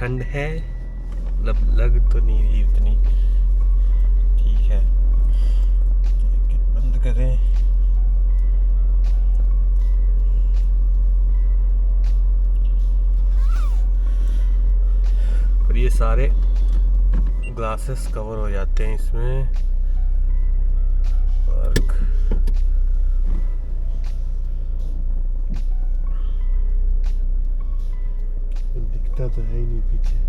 ठंड है, मतलब लग तो नहीं रही उतनी। ठीक है, जैकेट बंद करें। और ये सारे ग्लासेस कवर हो जाते हैं इसमें। वर्क दिखता तो है ही नहीं पीछे।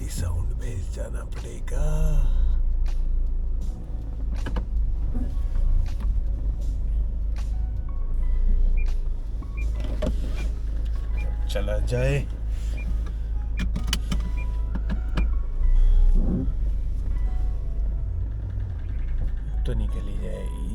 साउंड भेज जाना पड़ेगा। चला जाए। तो निकली जाएगी।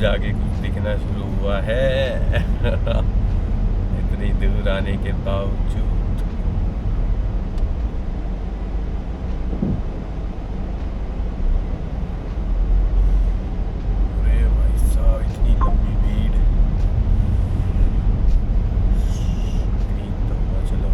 जाके कुछ दिखना शुरू हुआ है। इतनी दूर आने के बावजूद। अरे भाई साहब, इतनी लंबी भीड़। तो हुआ, चलो।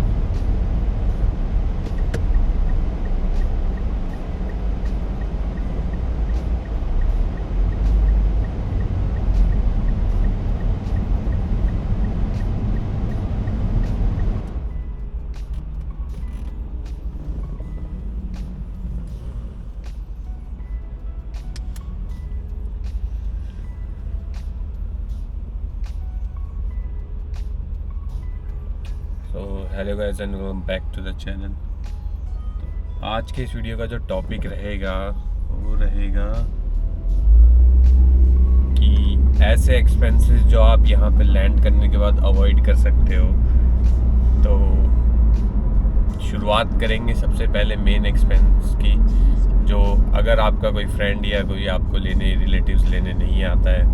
Hello guys and welcome back to the channel. तो आज के इस वीडियो का जो टॉपिक रहेगा वो रहेगा कि ऐसे एक्सपेंसेस जो आप यहाँ पे लैंड करने के बाद अवॉइड कर सकते हो। तो शुरुआत करेंगे सबसे पहले मेन एक्सपेंस की, जो अगर आपका कोई फ्रेंड या कोई आपको लेने रिलेटिव्स लेने नहीं आता है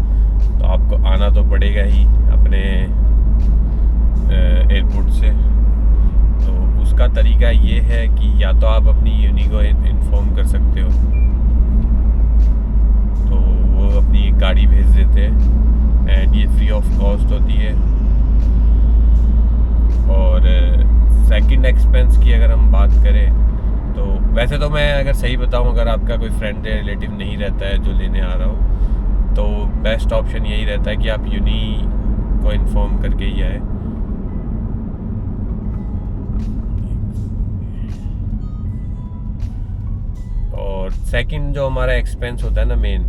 तो आपको आना तो पड़ेगा ही अपने एयरपोर्ट से। तो उसका तरीका ये है कि या तो आप अपनी यूनि को इन्फॉर्म कर सकते हो, तो वो अपनी एक गाड़ी भेज देते हैं एंड ये फ्री ऑफ कॉस्ट होती है। सेकंड एक्सपेंस की अगर हम बात करें तो वैसे तो मैं अगर सही बताऊं, अगर आपका कोई फ्रेंड या रिलेटिव नहीं रहता है जो लेने आ रहा हो, तो बेस्ट ऑप्शन यही रहता है कि आप यूनी को इन्फॉर्म करके ही आए। और सेकंड जो हमारा एक्सपेंस होता है ना मेन,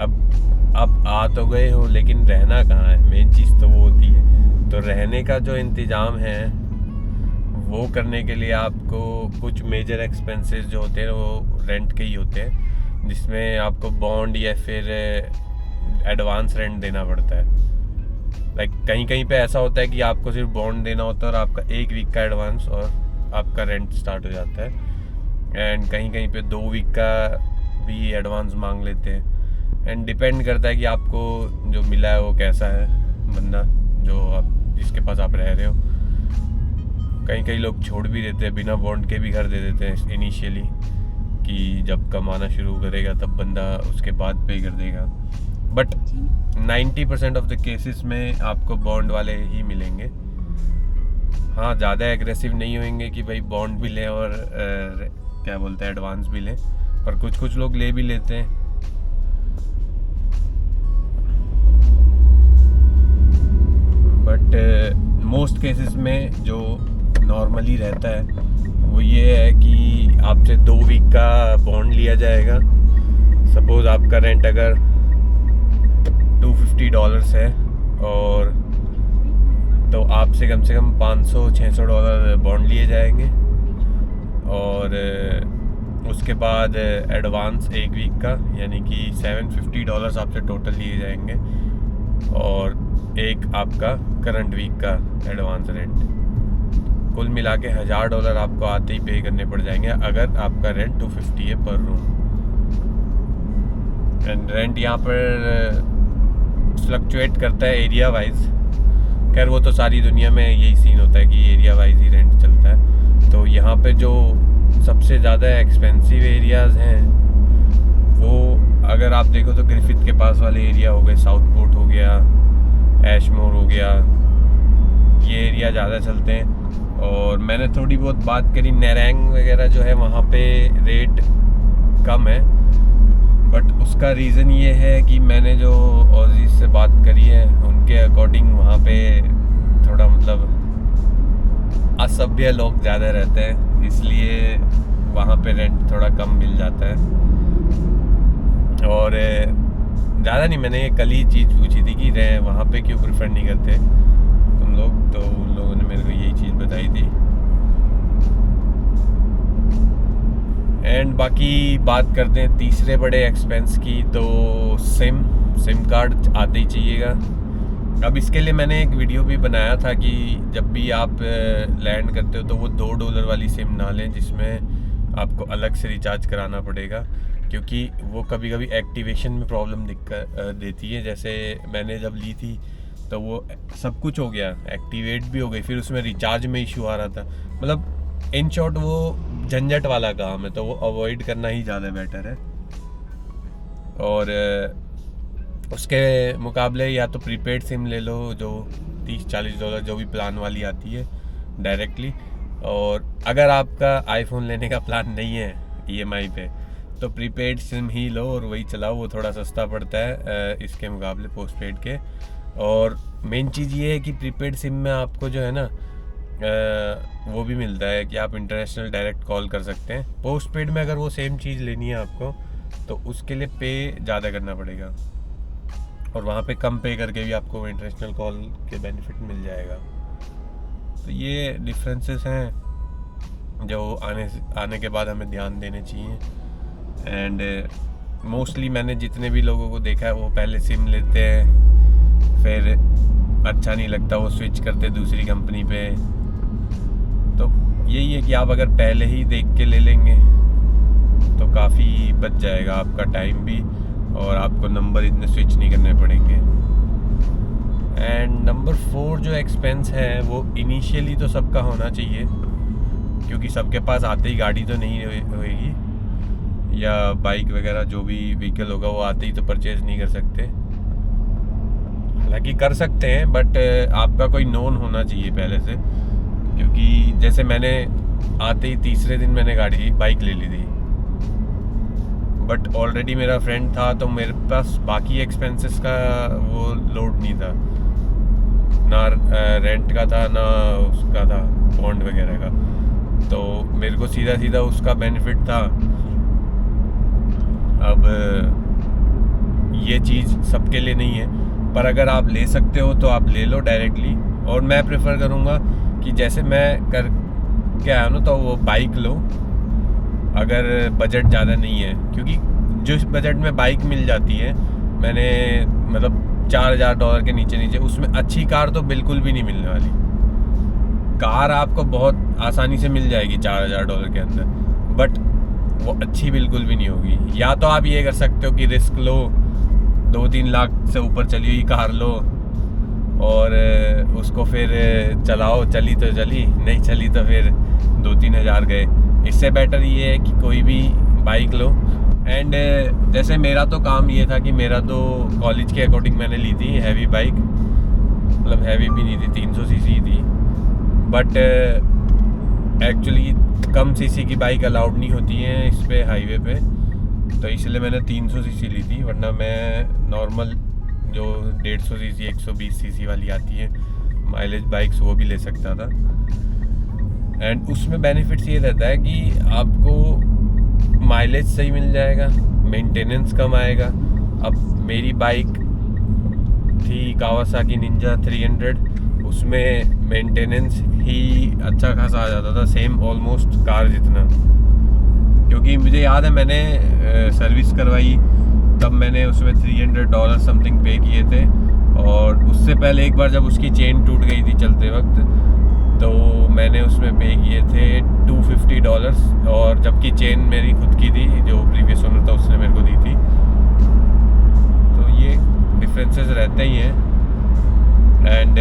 अब आप आ तो गए हो लेकिन रहना कहाँ है, मेन चीज़ तो वो होती है। तो रहने का जो इंतज़ाम है वो करने के लिए आपको कुछ मेजर एक्सपेंसेस जो होते हैं वो रेंट के ही होते हैं, जिसमें आपको बॉन्ड या फिर एडवांस रेंट देना पड़ता है। लाइक कहीं कहीं पे ऐसा होता है कि आपको सिर्फ बॉन्ड देना होता है और आपका 1 वीक का एडवांस और आपका रेंट स्टार्ट हो जाता है। एंड कहीं कहीं पे 2 वीक का भी एडवांस मांग लेते हैं। एंड डिपेंड करता है कि आपको जो मिला है वो कैसा है बंदा जो आप जिसके पास आप रह रहे हो। कई लोग छोड़ भी देते हैं, बिना बॉन्ड के भी घर दे देते हैं इनिशियली, कि जब कमाना शुरू करेगा तब बंदा उसके बाद पे कर देगा। बट 90% ऑफ द केसेस में आपको बॉन्ड वाले ही मिलेंगे। हाँ, ज़्यादा एग्रेसिव नहीं होंगे कि भाई बॉन्ड भी लें और क्या बोलते हैं एडवांस भी लें, पर कुछ लोग ले भी लेते हैं। बट मोस्ट केसेस में जो नॉर्मली रहता है वो ये है कि आपसे 2 वीक का बॉन्ड लिया जाएगा। सपोज़ आपका रेंट अगर $250 है और तो आपसे कम से कम $500-600 बॉन्ड लिए जाएंगे और उसके बाद एडवांस 1 वीक का यानी कि $750 आपसे टोटल लिए जाएंगे और एक आपका करंट वीक का एडवांस रेंट। कुल मिला के $1000 आपको आते ही पे करने पड़ जाएंगे अगर आपका रेंट 250 है पर रूम। एंड रेंट यहाँ पर फ्लक्चुएट करता है एरिया वाइज। खैर वो तो सारी दुनिया में यही सीन होता है कि एरिया वाइज ही रेंट चलता है। तो यहाँ पे जो सबसे ज़्यादा एक्सपेंसिव एरियाज़ हैं वो अगर आप देखो तो ग्रिफिथ के पास वाले एरिया हो गए, साउथपोर्ट हो गया, एशमोर हो गया, ये एरिया ज़्यादा चलते हैं। और मैंने थोड़ी बहुत बात करी, नेरैंग वगैरह जो है वहाँ पे रेट कम है। बट उसका रीज़न ये है कि मैंने जो ऑजीज से बात करी है उनके अकॉर्डिंग वहाँ पे थोड़ा मतलब असभ्य लोग ज़्यादा रहते हैं, इसलिए वहाँ पे रेंट थोड़ा कम मिल जाता है। और ज़्यादा नहीं, मैंने ये कल ही चीज़ पूछी थी कि वहाँ पे क्यों प्रेफर नहीं करते तुम लोग, तो उन लोगों ने मेरे को यही चीज़ बताई थी। एंड बाकी बात करते हैं तीसरे बड़े एक्सपेंस की, तो सिम कार्ड आते ही चाहिएगा। अब इसके लिए मैंने एक वीडियो भी बनाया था कि जब भी आप लैंड करते हो तो वो $2 वाली सिम ना लें जिसमें आपको अलग से रिचार्ज कराना पड़ेगा, क्योंकि वो कभी कभी एक्टिवेशन में प्रॉब्लम देती है। जैसे मैंने जब ली थी तो वो सब कुछ हो गया, एक्टिवेट भी हो गई, फिर उसमें रिचार्ज में इशू आ रहा था। मतलब इन शॉर्ट वो झंझट वाला काम है, तो वो अवॉइड करना ही ज़्यादा बेटर है। और उसके मुकाबले या तो प्रीपेड सिम ले लो जो $30-40 जो भी प्लान वाली आती है डायरेक्टली। और अगर आपका आईफोन लेने का प्लान नहीं है EMI पे तो प्रीपेड सिम ही लो और वही चलाओ, वो थोड़ा सस्ता पड़ता है इसके मुकाबले पोस्टपेड के। और मेन चीज़ ये है कि प्रीपेड सिम में आपको जो है ना वो भी मिलता है कि आप इंटरनेशनल डायरेक्ट कॉल कर सकते हैं। पोस्टपेड में अगर वो सेम चीज़ लेनी है आपको तो उसके लिए पे ज़्यादा करना पड़ेगा और वहाँ पे कम पे करके भी आपको इंटरनेशनल कॉल के बेनिफिट मिल जाएगा। तो ये डिफरेंसेस हैं जो आने के बाद हमें ध्यान देने चाहिए। एंड मोस्टली मैंने जितने भी लोगों को देखा है वो पहले सिम लेते हैं, फिर अच्छा नहीं लगता वो स्विच करते दूसरी कंपनी पे। तो यही है कि आप अगर पहले ही देख के ले लेंगे तो काफ़ी बच जाएगा आपका टाइम भी और आपको नंबर इतने स्विच नहीं करने पड़ेंगे। एंड नंबर 4 जो एक्सपेंस है वो इनिशियली तो सबका होना चाहिए, क्योंकि सबके पास आते ही गाड़ी तो नहीं होएगी या बाइक वगैरह जो भी व्हीकल होगा वो आते ही तो परचेज़ नहीं कर सकते। हालांकि कर सकते हैं बट आपका कोई नोन होना चाहिए पहले से क्योंकि जैसे मैंने आते ही तीसरे दिन मैंने बाइक ले ली थी, बट ऑलरेडी मेरा फ्रेंड था तो मेरे पास बाकी एक्सपेंसेस का वो लोड नहीं था, ना रेंट का था ना उसका था बॉन्ड वगैरह का, तो मेरे को सीधा सीधा उसका बेनिफिट था। अब ये चीज़ सबके लिए नहीं है, पर अगर आप ले सकते हो तो आप ले लो डायरेक्टली। और मैं प्रेफर करूँगा कि जैसे मैं कर के आया ना, तो वो बाइक लो अगर बजट ज़्यादा नहीं है, क्योंकि जिस बजट में बाइक मिल जाती है, मैंने मतलब $4000 के नीचे उसमें अच्छी कार तो बिल्कुल भी नहीं मिलने वाली। कार आपको बहुत आसानी से मिल जाएगी $4000 के अंदर, बट वो अच्छी बिल्कुल भी नहीं होगी। या तो आप ये कर सकते हो कि रिस्क लो, 2-3 लाख से ऊपर चली हुई कार लो और उसको फिर चलाओ, चली तो चली, नहीं चली तो फिर 2-3 हज़ार गए। इससे बेटर ये है कि कोई भी बाइक लो। एंड जैसे मेरा तो काम ये था कि मेरा तो कॉलेज के अकॉर्डिंग मैंने ली थी हैवी बाइक, मतलब हैवी भी नहीं थी, 300 सीसी थी, बट एक्चुअली कम सीसी की बाइक अलाउड नहीं होती है इस पे हाईवे पे, तो इसलिए मैंने 300 सीसी ली थी, वरना मैं नॉर्मल जो 150 सीसी 120 सीसी वाली आती है माइलेज बाइक्स वो भी ले सकता था। एंड उसमें बेनिफिट्स ये रहता है कि आपको माइलेज सही मिल जाएगा, मेंटेनेंस कम आएगा। अब मेरी बाइक थी कावासाकी निंजा 300, उसमें मेंटेनेंस ही अच्छा खासा आ जाता था, सेम ऑलमोस्ट कार जितना, क्योंकि मुझे याद है मैंने सर्विस करवाई तब मैंने उसमें $300 समथिंग पे किए थे, और उससे पहले एक बार जब उसकी चेन टूट गई थी चलते वक्त, तो मैंने उसमें पे किए थे $250, और जबकि चेन मेरी खुद की थी, जो प्रीवियस ओनर था उसने मेरे को दी थी। तो ये डिफरेंसेस रहते ही हैं। एंड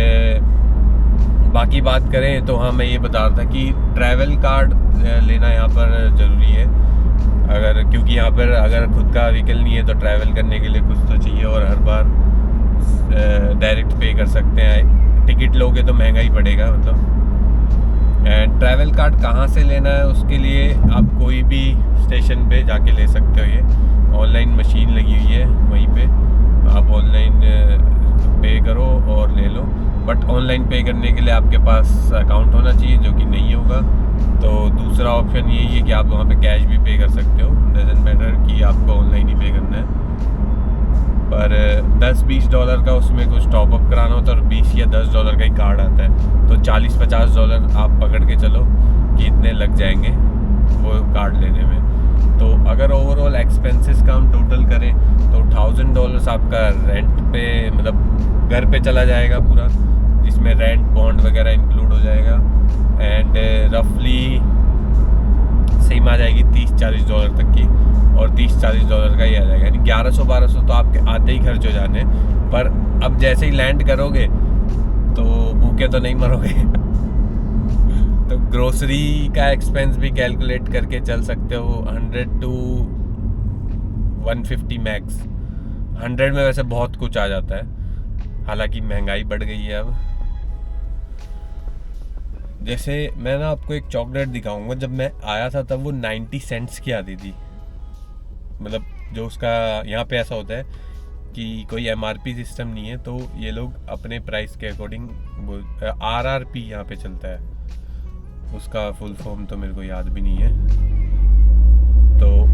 बाकी बात करें तो हाँ, मैं ये बता रहा था कि ट्रैवल कार्ड लेना यहाँ पर ज़रूरी है, अगर क्योंकि यहाँ पर अगर खुद का व्हीकल नहीं है तो ट्रैवल करने के लिए कुछ तो चाहिए, और हर बार डायरेक्ट पे कर सकते हैं। टिकट लोगे तो महंगा ही पड़ेगा मतलब। एंड ट्रैवल कार्ड कहाँ से लेना है, उसके लिए आप कोई भी स्टेशन पे जाके ले सकते हो। ये ऑनलाइन मशीन लगी हुई है, वहीं पे आप ऑनलाइन पे करो और ले लो, बट ऑनलाइन पे करने के लिए आपके पास अकाउंट होना चाहिए, जो कि नहीं होगा। तो दूसरा ऑप्शन यही है कि आप वहाँ पे कैश भी पे कर सकते हो, डजंट मैटर कि आपको ऑनलाइन ही पे करना है। पर $10-20 का उसमें कुछ टॉपअप कराना होता है, और $20 या $10 का ही कार्ड आता है, तो $40-50 आप पकड़ के चलो कि इतने लग जाएंगे वो कार्ड लेने में। तो अगर ओवरऑल एक्सपेंसेस का हम टोटल करें तो $1000 आपका रेंट पे, मतलब घर पे चला जाएगा पूरा, जिसमें रेंट बॉन्ड वगैरह इंक्लूड हो जाएगा। एंड रफली सेम आ जाएगी $30-40 तक की, और $30-40 का ही आ जाएगा, यानी 1100-1200 तो आपके आते ही खर्च हो जाने। पर अब जैसे ही लैंड करोगे तो भूखे तो नहीं मरोगे तो ग्रोसरी का एक्सपेंस भी कैलकुलेट करके चल सकते हो, 100 to 150 मैक्स। 100 में वैसे बहुत कुछ आ जाता है, हालांकि महंगाई बढ़ गई है अब। जैसे मैं ना आपको एक चॉकलेट दिखाऊंगा, जब मैं आया था तब वो 90 सेंट्स की आती थी, मतलब जो उसका यहाँ पे ऐसा होता है कि कोई MRP सिस्टम नहीं है, तो ये लोग अपने प्राइस के अकॉर्डिंग RRP यहाँ पे चलता है, उसका फुल फॉर्म तो मेरे को याद भी नहीं है। तो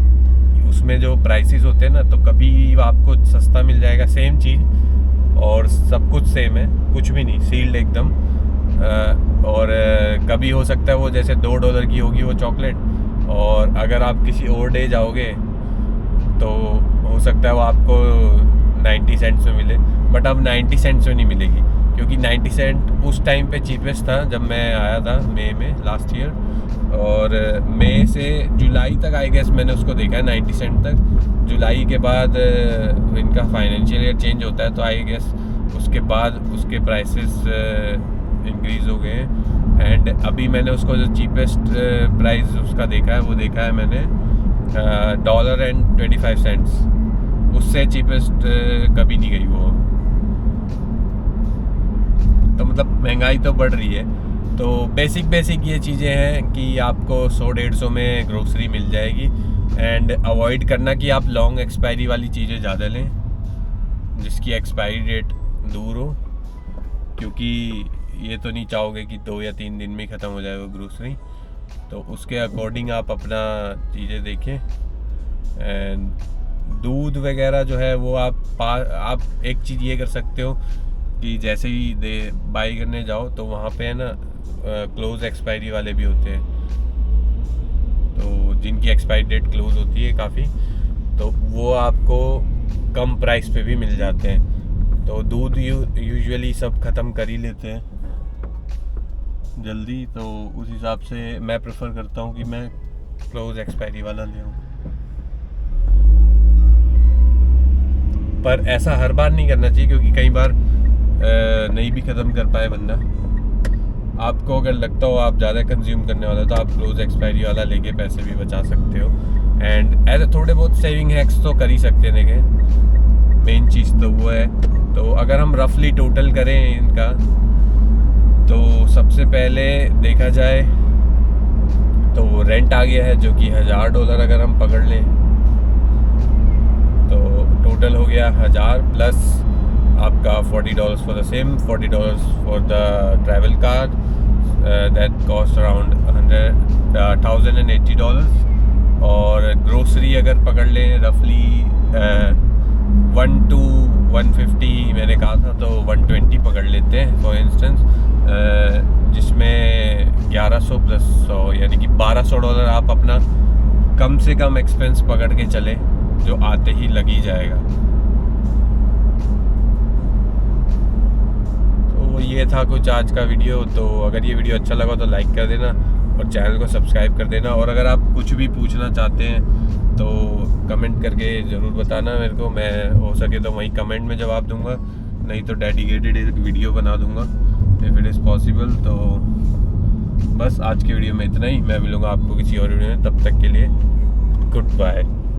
उसमें जो प्राइसेस होते हैं ना, तो कभी आपको सस्ता मिल जाएगा सेम चीज़, और सब कुछ सेम है, कुछ भी नहीं, सील्ड एकदम। और कभी हो सकता है वो जैसे $2 की होगी वो चॉकलेट, और अगर आप किसी और डे जाओगे तो हो सकता है वो आपको 90 सेंट्स में मिले, बट अब 90 सेंट्स में नहीं मिलेगी, क्योंकि 90 सेंट उस टाइम पे चीपेस्ट था जब मैं आया था मई में लास्ट ईयर, और मई से जुलाई तक आई गेस मैंने उसको देखा है 90 सेंट तक। जुलाई के बाद इनका फाइनेंशियल ईयर चेंज होता है, तो आई गेस उसके बाद उसके प्राइसेस इंक्रीज़ हो गए हैं। एंड अभी मैंने उसको जो चीपेस्ट प्राइस उसका देखा है, वो देखा है मैंने $1.25, उससे चीपेस्ट कभी नहीं गई वो। तो मतलब महंगाई तो बढ़ रही है, तो बेसिक ये चीज़ें हैं कि आपको 100-150 में ग्रोसरी मिल जाएगी। एंड अवॉइड करना कि आप लॉन्ग एक्सपायरी वाली चीज़ें ज़्यादा लें जिसकी एक्सपायरी डेट दूर हो, क्योंकि ये तो नहीं चाहोगे कि 2 या 3 दिन में ख़त्म हो जाए वो ग्रोसरी। तो उसके अकॉर्डिंग आप अपना चीज़ें देखें। एंड दूध वगैरह जो है वो आप एक चीज़ ये कर सकते हो कि जैसे ही बाई करने जाओ तो वहाँ पे है ना क्लोज एक्सपायरी वाले भी होते हैं, तो जिनकी एक्सपायरी डेट क्लोज होती है काफ़ी, तो वो आपको कम प्राइस पे भी मिल जाते हैं। तो दूध यूजुअली सब ख़त्म कर ही लेते हैं जल्दी, तो उस हिसाब से मैं प्रेफर करता हूँ कि मैं क्लोज एक्सपायरी वाला ले आऊँ। पर ऐसा हर बार नहीं करना चाहिए, क्योंकि कई बार नहीं भी ख़त्म कर पाए बंदा। आपको अगर लगता हो आप ज़्यादा कंज्यूम करने वाले हो तो आप क्लोज एक्सपायरी वाला लेके पैसे भी बचा सकते हो। एंड ऐसे थोड़े बहुत सेविंग हैक्स तो कर ही सकते हैं। देखें, मेन चीज़ तो वो है। तो अगर हम रफली टोटल करें इनका, तो सबसे पहले देखा जाए तो रेंट आ गया है, जो कि $1000 अगर हम पकड़ लें तो टोटल हो गया 1000 प्लस आपका $40 for the SIM, $40 for the travel card, that cost around $1080। और ग्रोसरी अगर पकड़ लें रफली 1 to 150, मैंने कहा था तो 120 पकड़ लेते हैं फॉर इंस्टेंस, जिसमें 1100 प्लस 100 यानी कि $1200 आप अपना कम से कम एक्सपेंस पकड़ के चले, जो आते ही लग ही जाएगा। तो ये था कुछ आज का वीडियो। तो अगर ये वीडियो अच्छा लगा तो लाइक कर देना और चैनल को सब्सक्राइब कर देना। और अगर आप कुछ भी पूछना चाहते हैं तो कमेंट करके ज़रूर बताना मेरे को, मैं हो सके तो वहीं कमेंट में जवाब दूंगा, नहीं तो डेडिकेटेड एक वीडियो बना दूंगा इफ़ इट इज़ पॉसिबल। तो बस आज के वीडियो में इतना ही। मैं मिलूँगा आपको किसी और वीडियो में, तब तक के लिए गुड बाय।